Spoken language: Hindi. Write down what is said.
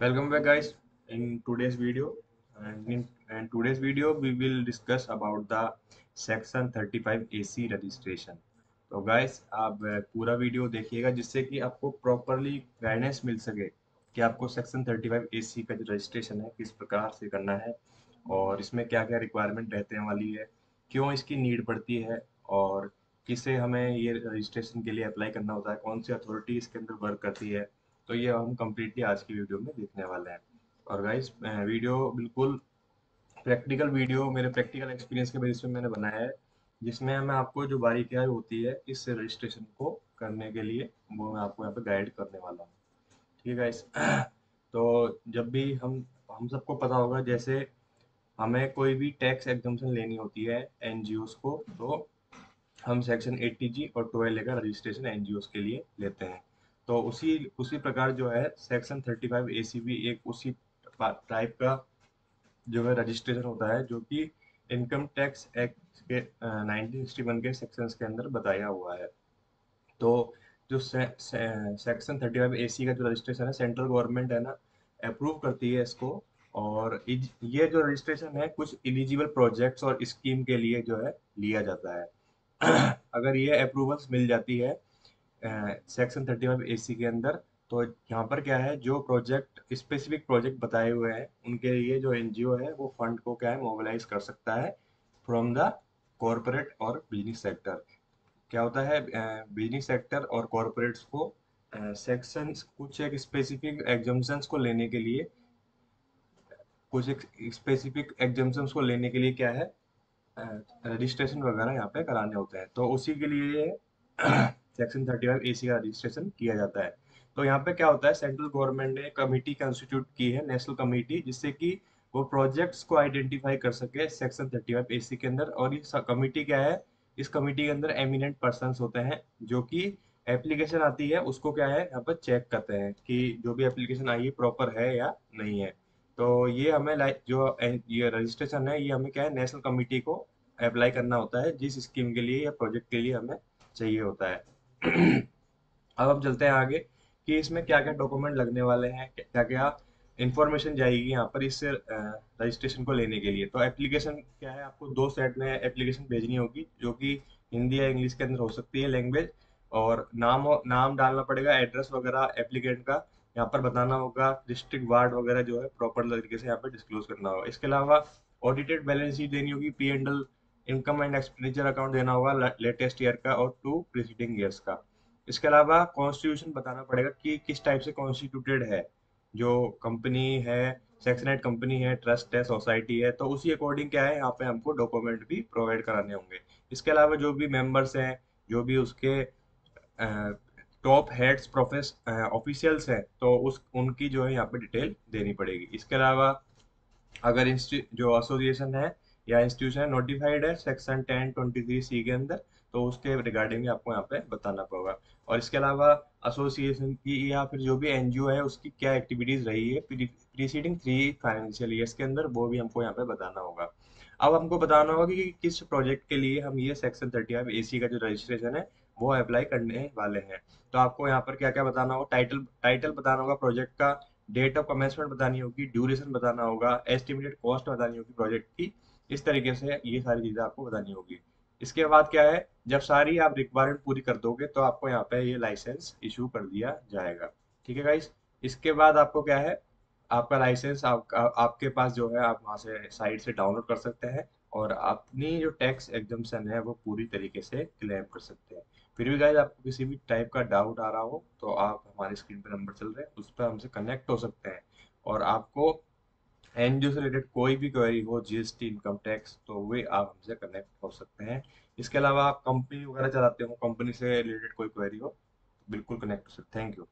Welcome back, guys. In today's video, and in today's video, we will discuss about the Section 35 AC registration. तो guys, आप पूरा वीडियो देखिएगा जिससे कि आपको प्रॉपरली गाइडेंस मिल सके कि आपको सेक्शन 35 एसी का जो रजिस्ट्रेशन है किस प्रकार से करना है और इसमें क्या क्या रिक्वायरमेंट रहने वाली है, क्यों इसकी नीड पड़ती है और किसे हमें ये रजिस्ट्रेशन के लिए अप्लाई करना होता है, कौन सी अथॉरिटी इसके अंदर वर्क करती है। तो ये हम कम्प्लीटली आज की वीडियो में देखने वाले हैं। और गाइस, वीडियो बिल्कुल प्रैक्टिकल वीडियो मेरे प्रैक्टिकल एक्सपीरियंस के बेसिस पे मैंने बनाया है, जिसमें मैं आपको जो बारीकियाँ होती है इस रजिस्ट्रेशन को करने के लिए वो मैं आपको यहाँ पे गाइड करने वाला हूँ। ठीक है गाइस। तो जब भी हम सबको पता होगा, जैसे हमें कोई भी टैक्स एग्जम्पशन लेनी होती है एनजीओस को, तो हम सेक्शन 80G और 12A का रजिस्ट्रेशन एनजीओस के लिए लेते हैं। तो उसी उसी प्रकार जो है सेक्शन 35 एसी भी एक उसी टाइप का जो है रजिस्ट्रेशन होता है, जो कि इनकम टैक्स एक्ट के 1961 के सेक्शंस के अंदर बताया हुआ है। तो जो सेक्शन 35 एसी का जो रजिस्ट्रेशन है, सेंट्रल गवर्नमेंट है ना, अप्रूव करती है इसको। और ये जो रजिस्ट्रेशन है कुछ इलिजिबल प्रोजेक्ट्स और स्कीम के लिए जो है लिया जाता है। अगर ये अप्रूवल्स मिल जाती है सेक्शन 35 एसी के अंदर, तो यहाँ पर क्या है, जो प्रोजेक्ट स्पेसिफिक प्रोजेक्ट बताए हुए हैं उनके लिए जो एनजीओ है वो फंड को क्या है मोबिलाइज कर सकता है फ्रॉम द कॉरपोरेट और बिजनेस सेक्टर। क्या होता है, बिजनेस सेक्टर और कॉरपोरेट्स को सेक्शंस कुछ एक स्पेसिफिक एग्जाम्पशंस को लेने के लिए कुछ एक स्पेसिफिक एग्जाम्पशंस को लेने के लिए क्या है, रजिस्ट्रेशन वगैरह यहाँ पे कराने होते हैं। तो उसी के लिए सेक्शन 35 एसी का रजिस्ट्रेशन किया जाता है। तो यहाँ पे क्या होता है, सेंट्रल गवर्नमेंट ने कमिटी कंस्टिट्यूट की है, नेशनल कमिटी, जिससे कि वो प्रोजेक्ट्स को आइडेंटिफाई कर सके सेक्शन 35 एसी के अंदर। और ये कमिटी क्या है, इस कमिटी के अंदर एमिनेंट पर्सन होते हैं जो कि एप्लीकेशन आती है उसको क्या है यहाँ पर चेक करते हैं कि जो भी एप्लीकेशन आई है प्रॉपर है या नहीं है। तो ये हमें लाइक जो ये रजिस्ट्रेशन है ये हमें क्या है नेशनल कमिटी को अप्लाई करना होता है जिस स्कीम के लिए या प्रोजेक्ट के लिए हमें चाहिए होता है। अब हम चलते हैं आगे कि इसमें क्या क्या डॉक्यूमेंट लगने वाले हैं, क्या क्या इंफॉर्मेशन जाएगी यहाँ पर इस रजिस्ट्रेशन को लेने के लिए। तो एप्लीकेशन क्या है, आपको दो सेट में एप्लीकेशन भेजनी होगी, जो कि हिंदी या इंग्लिश के अंदर हो सकती है लैंग्वेज। और नाम डालना पड़ेगा, एड्रेस वगैरह एप्लीकेंट का यहाँ पर बताना होगा, डिस्ट्रिक्ट वार्ड वगैरह जो है प्रॉपर तरीके से यहाँ पर डिस्क्लोज करना होगा। इसके अलावा ऑडिटेड बैलेंस शीट देनी होगी, P and L income and expenditure account देना होगा लेटेस्ट ईयर का और टू प्रीसीडिंग ईयर्स का। इसके अलावा कॉन्स्टिट्यूशन बताना पड़ेगा कि किस टाइप से कॉन्स्टिट्यूटेड है जो कंपनी है, सेक्शन 8 कंपनी है, ट्रस्ट है, सोसाइटी है। तो उसी अकॉर्डिंग क्या है यहाँ पे हमको डॉक्यूमेंट भी प्रोवाइड कराने होंगे। इसके अलावा जो भी मेंबर्स हैं, जो भी उसके टॉप हेड्स प्रोफेस ऑफिशियल्स हैं, तो उस उनकी जो है यहाँ पे डिटेल देनी पड़ेगी। इसके अलावा अगर जो एसोसिएशन है या इंस्टीट्यूशन नोटिफाइड है सेक्शन 1023 सी के अंदर, तो उसके रिगार्डिंग भी आपको यहाँ पे बताना पड़ेगा। और इसके अलावा एसोसिएशन की या फिर जो भी एनजीओ है उसकी क्या एक्टिविटीज रही है प्रीसीडिंग 3 फाइनेंशियल ईयर्स के अंदर, वो भी हमको यहाँ पे बताना होगा। अब हमको बताना होगा कि किस प्रोजेक्ट के लिए हम ये सेक्शन 35 एसी का जो रजिस्ट्रेशन है वो अप्लाई करने वाले हैं। तो आपको यहाँ पर क्या क्या बताना होगा, टाइटल टाइटल बताना होगा प्रोजेक्ट का, डेट ऑफ कमेंसमेंट बतानी होगी, ड्यूरेशन बताना होगा, एस्टिमेटेड कॉस्ट बतानी होगी प्रोजेक्ट की। इस तरीके से ये सारी चीजें आपको बतानी होगी। इसके बाद क्या है, जब सारी आप रिक्वायरमेंट पूरी कर दोगे तो आपको यहाँ पे ये लाइसेंस इशू कर दिया जाएगा। ठीक है गाइस। इसके बाद आपको क्या है, आपका लाइसेंस आपके पास जो है आप वहाँ से साइट से डाउनलोड कर सकते हैं और अपनी जो टैक्स एग्जम्पशन है वो पूरी तरीके से क्लेम कर सकते हैं। फिर भी गाइस आपको किसी भी टाइप का डाउट आ रहा हो तो आप हमारे स्क्रीन पे नंबर चल रहे हैं उस पर हमसे कनेक्ट हो सकते हैं। और आपको एनजीओ से रिलेटेड कोई भी क्वेरी हो, जीएसटी, इनकम टैक्स, तो वे आप हमसे कनेक्ट हो सकते हैं। इसके अलावा आप कंपनी वगैरह चलाते हो, कंपनी से रिलेटेड कोई क्वेरी हो, बिल्कुल कनेक्ट हो सकते हैं। Thank you.